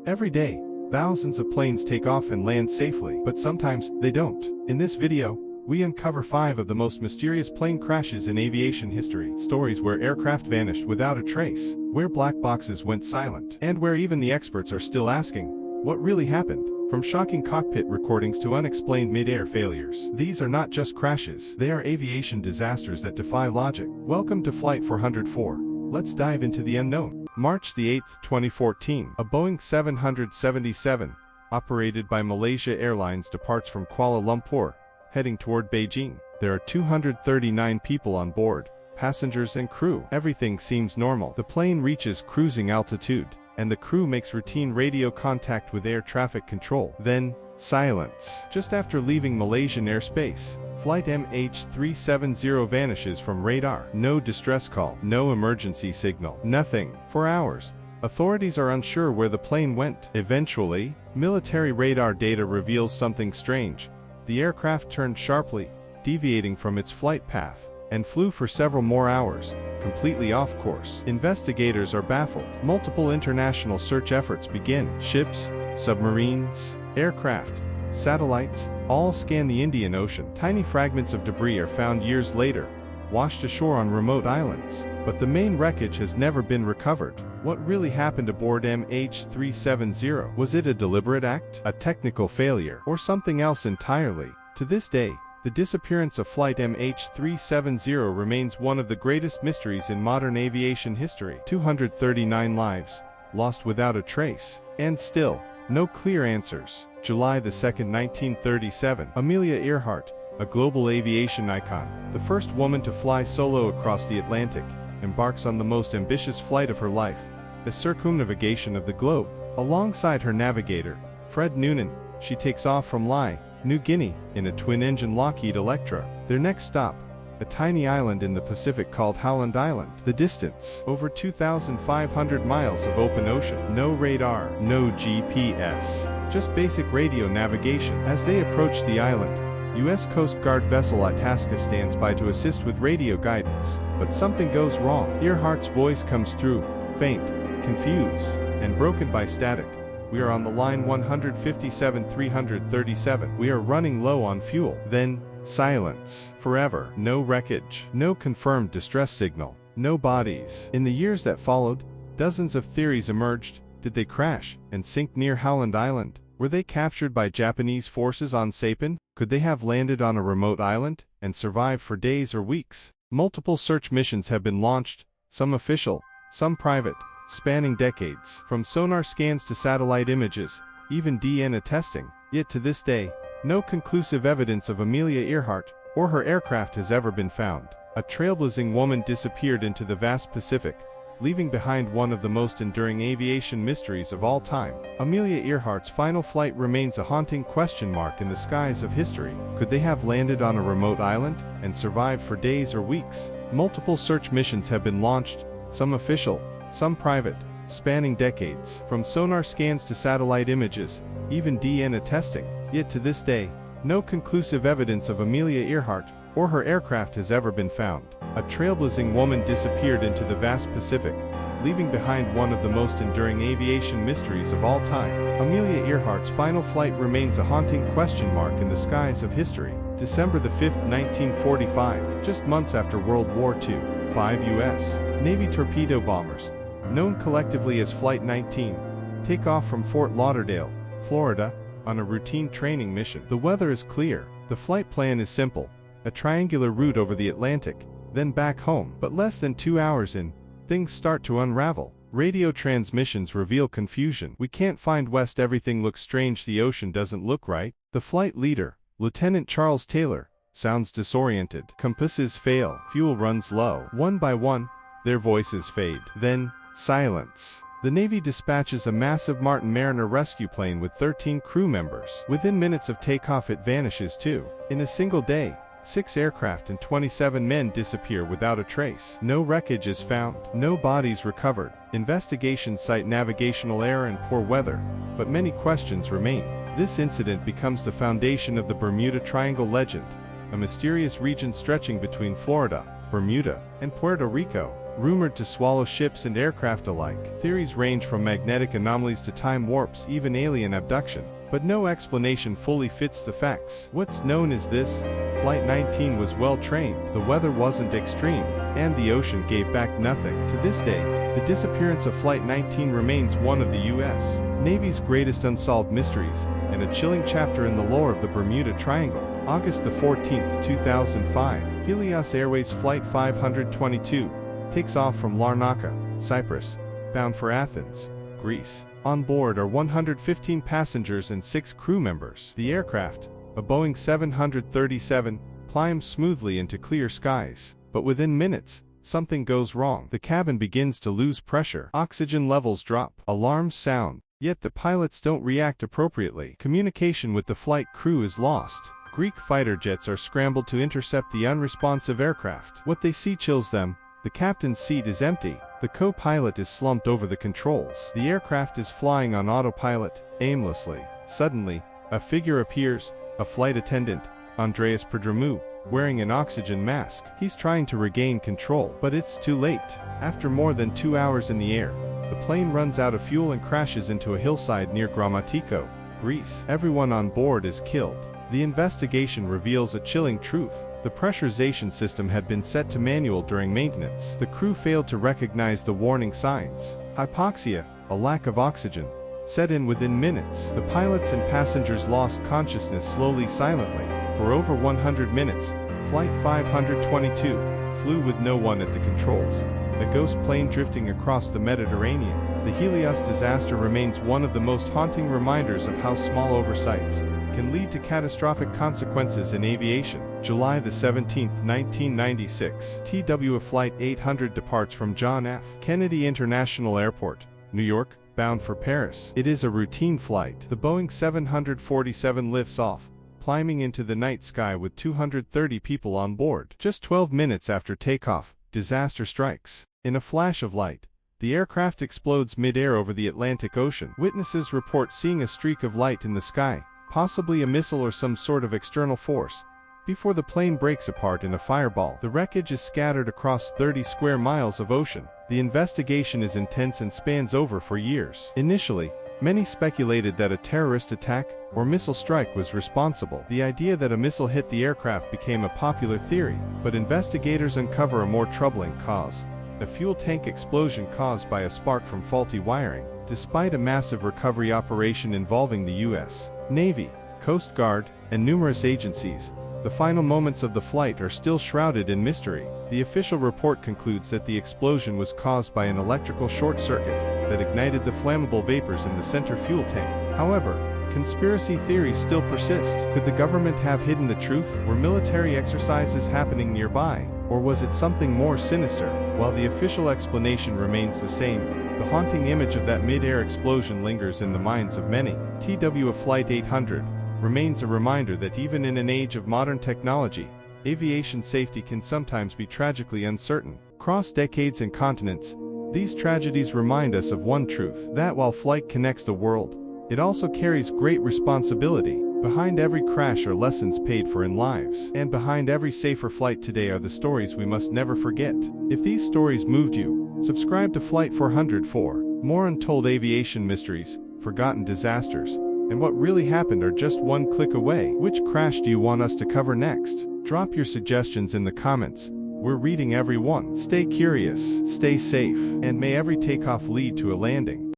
Every day, thousands of planes take off and land safely, but sometimes they don't. In this video, we uncover 5 of the most mysterious plane crashes in aviation history. Stories where aircraft vanished without a trace, where black boxes went silent, and where even the experts are still asking, what really happened? From shocking cockpit recordings to unexplained mid-air failures, these are not just crashes, they are aviation disasters that defy logic. Welcome to Flight 404. Let's dive into the unknown. March the 8th, 2014, a Boeing 777, operated by Malaysia Airlines, departs from Kuala Lumpur, heading toward Beijing. There are 239 people on board, passengers and crew. Everything seems normal. The plane reaches cruising altitude, and the crew makes routine radio contact with air traffic control. Then, silence. Just after leaving Malaysian airspace, Flight MH370 vanishes from radar. No distress call, no emergency signal, nothing. For hours, authorities are unsure where the plane went. Eventually, military radar data reveals something strange. The aircraft turned sharply, deviating from its flight path, and flew for several more hours, completely off course. Investigators are baffled. Multiple international search efforts begin. Ships, submarines, aircraft, satellites, all scan the Indian Ocean. Tiny fragments of debris are found years later, washed ashore on remote islands, but the main wreckage has never been recovered. What really happened aboard MH370? Was it a deliberate act, a technical failure, or something else entirely? To this day, the disappearance of Flight MH370 remains one of the greatest mysteries in modern aviation history. 239 lives, lost without a trace, and still, no clear answers. July 2, 1937, Amelia Earhart, a global aviation icon, the first woman to fly solo across the Atlantic, embarks on the most ambitious flight of her life, the circumnavigation of the globe. Alongside her navigator, Fred Noonan, she takes off from Lai, New Guinea, in a twin-engine Lockheed Electra. Their next stop, a tiny island in the Pacific called Howland Island. The distance, over 2,500 miles of open ocean. No radar, no GPS, just basic radio navigation. As they approach the island, U.S. Coast Guard vessel Itasca stands by to assist with radio guidance. But something goes wrong. Earhart's voice comes through, faint, confused, and broken by static. We are on the line 157-337. We are running low on fuel. Then, silence. Forever. No wreckage. No confirmed distress signal. No bodies. In the years that followed, dozens of theories emerged. Did they crash and sink near Howland Island? Were they captured by Japanese forces on Saipan? Could they have landed on a remote island and survived for days or weeks? Multiple search missions have been launched, some official, some private, spanning decades. From sonar scans to satellite images, even DNA testing. Yet to this day, no conclusive evidence of Amelia Earhart or her aircraft has ever been found. A trailblazing woman disappeared into the vast Pacific, leaving behind one of the most enduring aviation mysteries of all time. Amelia Earhart's final flight remains a haunting question mark in the skies of history. Could they have landed on a remote island and survived for days or weeks? Multiple search missions have been launched, some official, some private, spanning decades. From sonar scans to satellite images, even DNA testing. Yet to this day, no conclusive evidence of Amelia Earhart or her aircraft has ever been found. A trailblazing woman disappeared into the vast Pacific, leaving behind one of the most enduring aviation mysteries of all time. Amelia Earhart's final flight remains a haunting question mark in the skies of history. December 5, 1945, just months after World War II, 5 U.S. Navy torpedo bombers, known collectively as Flight 19, take off from Fort Lauderdale, Florida, on a routine training mission. The weather is clear. The flight plan is simple, a triangular route over the Atlantic, then back home. But less than 2 hours in, things start to unravel. Radio transmissions reveal confusion. We can't find west. Everything looks strange. The ocean doesn't look right. The flight leader, Lieutenant Charles Taylor, sounds disoriented. Compasses fail. Fuel runs low. One by one, their voices fade. Then, silence. The Navy dispatches a massive Martin Mariner rescue plane with 13 crew members. Within minutes of takeoff, it vanishes too. In a single day, 6 aircraft and 27 men disappear without a trace. No wreckage is found. No bodies recovered. Investigations cite navigational error and poor weather, but many questions remain. This incident becomes the foundation of the Bermuda Triangle legend, a mysterious region stretching between Florida, Bermuda, and Puerto Rico. rumored to swallow ships and aircraft alike. Theories range from magnetic anomalies to time warps, even alien abduction. But no explanation fully fits the facts. What's known is this: Flight 19 was well trained, the weather wasn't extreme, and the ocean gave back nothing. To this day, the disappearance of Flight 19 remains one of the U.S. Navy's greatest unsolved mysteries, and a chilling chapter in the lore of the Bermuda Triangle. August 14, 2005, Helios Airways Flight 522 takes off from Larnaca, Cyprus, bound for Athens, Greece. On board are 115 passengers and 6 crew members. The aircraft, a Boeing 737, climbs smoothly into clear skies. But within minutes, something goes wrong. The cabin begins to lose pressure. Oxygen levels drop. Alarms sound. Yet the pilots don't react appropriately. Communication with the flight crew is lost. Greek fighter jets are scrambled to intercept the unresponsive aircraft. What they see chills them. The captain's seat is empty. The co-pilot is slumped over the controls. The aircraft is flying on autopilot, aimlessly. Suddenly, a figure appears, a flight attendant, Andreas Perdramu, wearing an oxygen mask. He's trying to regain control, but it's too late. After more than 2 hours in the air, the plane runs out of fuel and crashes into a hillside near Grammatiko, Greece. Everyone on board is killed. The investigation reveals a chilling truth. The pressurization system had been set to manual during maintenance. The crew failed to recognize the warning signs. Hypoxia, a lack of oxygen, set in within minutes. The pilots and passengers lost consciousness slowly, silently. For over 100 minutes, Flight 522 flew with no one at the controls, a ghost plane drifting across the Mediterranean. The Helios disaster remains one of the most haunting reminders of how small oversights can lead to catastrophic consequences in aviation. July 17, 1996, TWA Flight 800 departs from John F. Kennedy International Airport, New York, bound for Paris. It is a routine flight. The Boeing 747 lifts off, climbing into the night sky with 230 people on board. Just 12 minutes after takeoff, disaster strikes. In a flash of light, the aircraft explodes mid-air over the Atlantic Ocean. Witnesses report seeing a streak of light in the sky, possibly a missile or some sort of external force, before the plane breaks apart in a fireball. The wreckage is scattered across 30 square miles of ocean. The investigation is intense and spans over for years. Initially, many speculated that a terrorist attack or missile strike was responsible. The idea that a missile hit the aircraft became a popular theory, but investigators uncover a more troubling cause: a fuel tank explosion caused by a spark from faulty wiring. Despite a massive recovery operation involving the U.S. Navy, Coast Guard, and numerous agencies, the final moments of the flight are still shrouded in mystery. The official report concludes that the explosion was caused by an electrical short circuit that ignited the flammable vapors in the center fuel tank. However, conspiracy theories still persist. Could the government have hidden the truth? Were military exercises happening nearby? Or was it something more sinister? While the official explanation remains the same, the haunting image of that mid-air explosion lingers in the minds of many. TWA Flight 800 remains a reminder that even in an age of modern technology, aviation safety can sometimes be tragically uncertain. Across decades and continents, these tragedies remind us of one truth: that while flight connects the world, it also carries great responsibility. Behind every crash are lessons paid for in lives. And behind every safer flight today are the stories we must never forget. If these stories moved you, subscribe to Flight 400 for more untold aviation mysteries, forgotten disasters, and what really happened are just one click away. Which crash do you want us to cover next? Drop your suggestions in the comments. We're reading every one. Stay curious, stay safe, and may every takeoff lead to a landing.